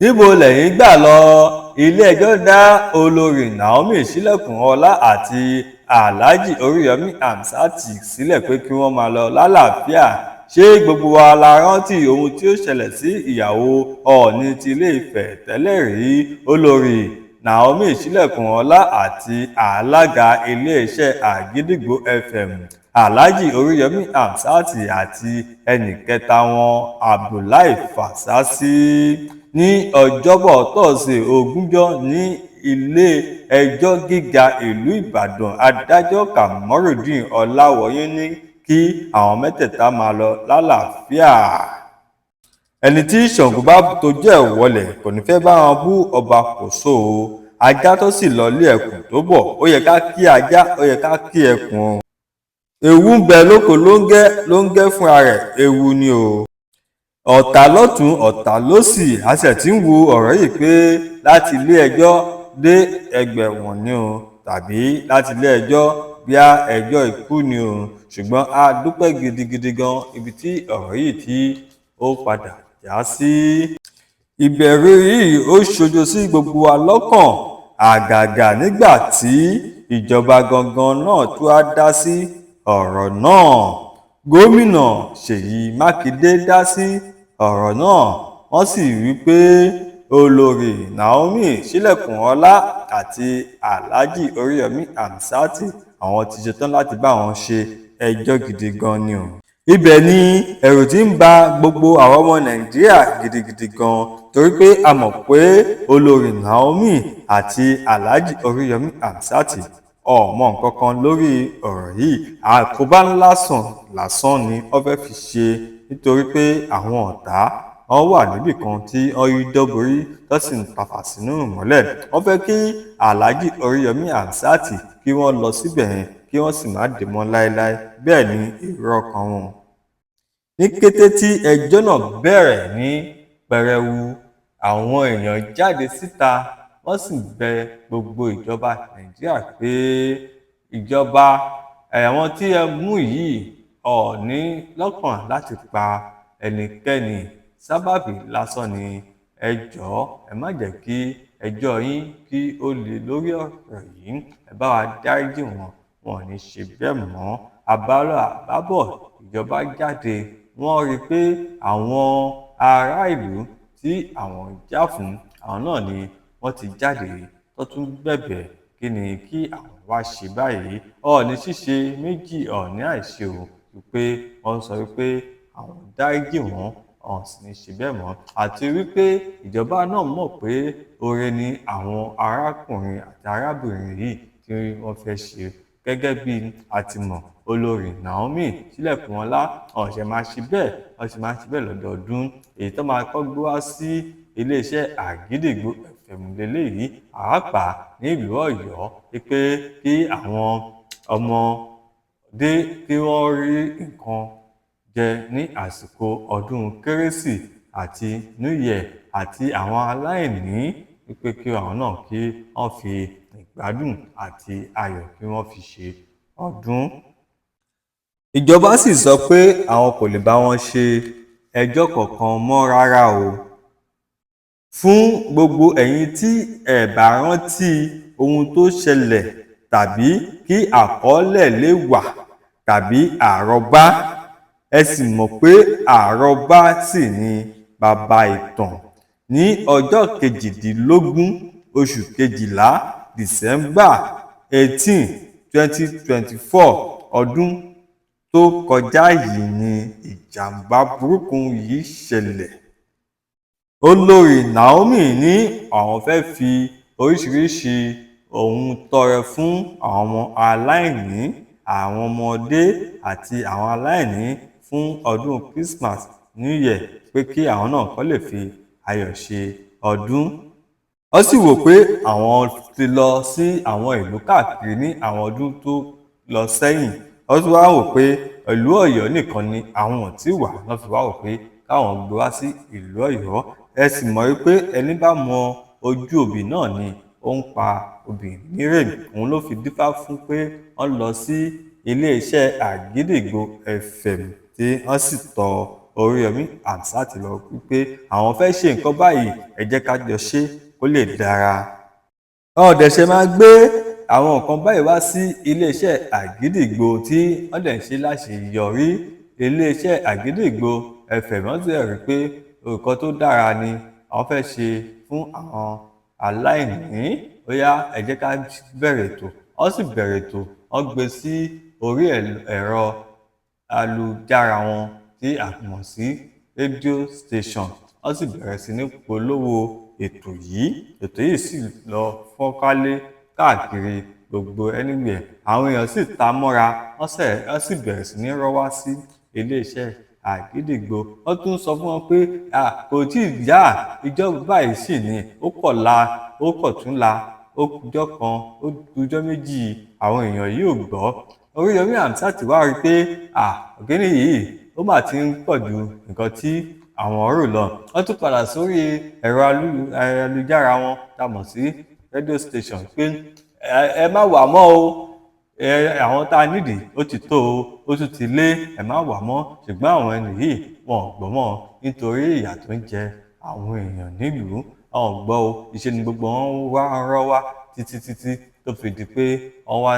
níbo lẹ́yìn gbà lọ ilé-ẹjọ́ dá olórí Naomi sílẹ̀kùn ọlá àti aláàjì Oriyomi Hamsat sílẹ̀ pé kí wọ́n máa lọ lálàáfíà. Ṣé gbogbo wa la rántí ohun tí ó ṣẹlẹ̀ sí ìyàwó Ọọ̀ni ti Ilé-Ifẹ̀ tẹ́lẹ̀ rí olórí Naomi sílẹ̀kùn ọlá àti alága iléeṣẹ́ Àgídìgbo FM aláàjì Oriyomi Hamsat àti ẹnìkẹta wọn Abdullahi Fasasi ní ọjọ́bọ̀ tọ́sídẹ̀ẹ́ ogúnjọ́ ní ilé-ẹjọ́ gíga ìlú Ìbàdàn. Adájọ́ Kamorudeen Ọláwọyìn ní kí àwọn mẹ́tẹ̀ẹ̀ta máa lọ lálàáfíà. ẹni tí Ṣàngó bá tojú ẹ̀ wọlẹ̀ kò ní fẹ́ bá wọn bú ọba Kòso o. Ajá tó sì lọ lé ẹkùn tó bọ̀, ó yẹ ká kí ajá, ó yẹ ká kí ẹkùn o. Ewu ń bẹ lóko lóńgẹ́ fúnra rẹ̀, ewu ni o. Ọ̀tá lọ́tún ọ̀tá lósì a sì ti ń wo ọ̀rọ̀ yìí pé láti ilé-ẹjọ́ dé ẹgbẹ̀wọ̀n ni o, tàbí láti ilé-ẹjọ́ bíá ẹjọ́ ikú ni o. Ṣùgbọ́n a dúpẹ́ gidigidi gan ibi tí ọ̀rọ̀ yìí tí ó padà já sí. Ìbẹ̀rù yìí ó ṣojo sí gbogbo wa lọ́kàn, àgàgà nígbà tí ìjọba gangan náà tó á dá sí ọ̀rọ̀ náà. Gómìnà Ṣèyí Mákindé dá sí ọ̀rọ̀ náà, wọ́n sì wí pé olórí Naomi sílẹ̀kùn ọlá àti aláàjì Oriyomi Hamsat àwọn ti ṣetán láti bá wọn ṣe ẹjọ́ gidi gan ni o. Ibẹ̀ ni ẹ̀rù ti ń ba gbogbo àwọn ọmọ Nàìjíríà gidigidi gan, torí pé a mọ̀ pé olórí Naomi àti aláàjì Oriyomi Hamsat ọmọ nǹkan kan lórí ọ̀rọ̀ yìí. Àkóbá lásán ni wọ́n fẹ́ fi ṣe, nítorí pé àwọn ọ̀tá wọ́n wà níbì kan tí wọ́n yí dọ́borí tó sì ń tafà sínú ìmọ́lẹ̀. Wọ́n fẹ́ kí aláàjì Oriyomi Hamsat kí wọ́n lọ síbẹ̀ yẹn kí wọ́n sì má dé mọ́ láéláé. Bẹ́ẹ̀ ni èrò ọkàn wọn. Ní kété tí ẹjọ́ náà bẹ̀rẹ̀ ní pẹrẹwu, àwọn èèyàn jáde síta wọ́n sì bẹ gbogbo ìjọba Nàìjíríà pé ìjọba àwọn tí ẹ mú yìí ò ní lọ́kàn láti pa ẹnikẹ́ni, sábàbí lásán ni. Ẹ jọ̀ọ́ ẹ má jẹ́ kí ẹjọ́ yín kí ó le lórí ọ̀rọ̀ yìí, ẹ bá wa dáríjì wọn, wọn ò ní ṣe bẹ́ẹ̀ mọ́. Àbálọ àbábọ̀ ìjọba jáde, wọ́n rí i pé àwọn ará ìlú tí àwọn jà fún àwọn náà ni wọ́n ti jáde tó tún bẹ̀bẹ̀ kí ni kí àwọn wá ṣe báyìí. Ọọ̀ni ṣíṣe méjì Ọọ̀ni àìṣe o, wípé wọ́n sọ wípé àwọn dáríjì wọn, ọ̀hún sì ní ṣe bẹ́ẹ̀ mọ́, àti wípé ìjọba náà mọ̀ pé oore ni àwọn arákùnrin àti arábìnrin yìí tí wọ́n fẹ́ ṣe. Gẹ́gẹ́ bí a ti mọ̀, olórí Naomi sílẹ̀kùn ọlá ọ̀sẹ̀ máa ṣe bẹ́ẹ̀, ọ̀sẹ̀ máa ṣe bẹ́ẹ̀ lọ́dọọdún. Èyí tó máa kọ́ gbé wá sí iléeṣẹ́ Àgídìgbo FM lélẹ́yìí, àápàá ní ìlú Ọ̀yọ́, pé kí àwọn ọmọdé kí wọ́n rí nǹkan jẹ ní àsìkò ọdún Kérésì àti New Year, àti àwọn aláìní wípé kí àwọn náà kí wọ́n fi ìgbádùn àti ayọ̀ kí wọ́n fi ṣe ọdún. Ìjọba sì sọ pé àwọn kò lè bá wọn ṣe ẹjọ́ kankan mọ́ rárá o. Fún gbogbo ẹ̀yin tí ẹ bá rántí ohun tó ṣẹlẹ̀, tàbí kí àkọọ́lẹ̀ lè wà, tàbí àrọ́bá, ẹ sì mọ̀ pé àrọ́bá sì ni bàbá ìtàn. Ní ọjọ́ kejìdínlógún oṣù kejìlá December 18, 2024 ọdún tó kọjá yìí ni ìjàmbá burúkú yìí ṣẹlẹ̀. Olórí Naomi ní àwọn fẹ́ fi oríṣiríṣi ohun tọrẹ fún àwọn ọmọ aláìní, àwọn ọmọdé àti àwọn aláìní fún ọdún Christmas, New Year, pé kí àwọn náà kó lè fi ayọ̀ ṣe ọdún. Ó sì wò pé àwọn ti lọ sí àwọn ìlú káàkiri ní àwọn ọdún tó lọ sẹ́yìn. Ó sì wá wò pé ìlú Ọ̀yọ́ nìkan ni àwọn tí wà, lọ́ fi wá wò pé káwọn gbé wá sí ìlú Ọ̀yọ́. Ẹ sì mọ̀ wípé ẹni bá mọ ojú òbí náà ni ó ń pa òbí nírè. Òun ló fi dífá fún pé wọ́n lọ sí iléeṣẹ́ Àgídìgbo FM tí wọ́n sì tọ Oriyomi Hamsat lọ wípé àwọn fẹ́ ṣe nǹkan báyìí, ẹ jẹ́ ká jọ ṣe kó lè dára. Wọn dẹ̀ ṣe máa gbé àwọn nǹkan báyìí wá sí iléeṣẹ́ àgídìgbo tí wọ́n dẹ̀ ń ṣe láṣeyọrí. Iléeṣẹ́ àgídìgbo FM wọ́n sì rí pé nǹkan tó dára ni àwọn fẹ́ ṣe fún àwọn aláìní. Ó yá ẹ jẹ́ ká bẹ̀rẹ̀ ètò. Wọ́n sì bẹ̀rẹ̀ ètò, wọ́n gbé sí orí ẹ̀rọ ayélujára wọn tí a mọ̀ sí rédíò station. Wọ́n sì bẹ̀rẹ̀ sí ní polówó ètò yìí. Ètò yìí sì lọ fọ́nkálé káàkiri gbogbo anywhere. Àwọn èèyàn sì ta mọ́ra, wọ́n sì bẹ̀rẹ̀ sí ní rọ́ sí iléeṣẹ́ àgídìgbo. Wọ́n tún sọ fún wọn pé kò tí ì yá, ìjọba báyìí sì ni ó kọ̀la, ó kọ̀túnla, ó kújọ́ kan, ó kújọ́ méjì, àwọn èèyàn yìí ò gbọ́. Oriyomi Hamsat wá rí pé ọ̀gbẹ́ni yìí ó mà ti ń pọ̀ ju nǹkan tí àwọn rò lọ. Wọ́n tún padà sórí ẹ̀rọ ayélujára wọn tá mọ̀ sí radio station pé ẹ má wà mọ́ o, àwọn tá a nídìí ó ti tó o, ó tún ti lé, ẹ má wà mọ́. Ṣùgbọ́n àwọn ẹni yìí wọn ò gbọ́ mọ́ nítorí ìyà tó ń jẹ àwọn èèyàn nílùú. Àwọn ò gbọ́ o, ìṣe ni gbogbo wọn wá rọ́ wá títí tó fi di pé wọ́n wá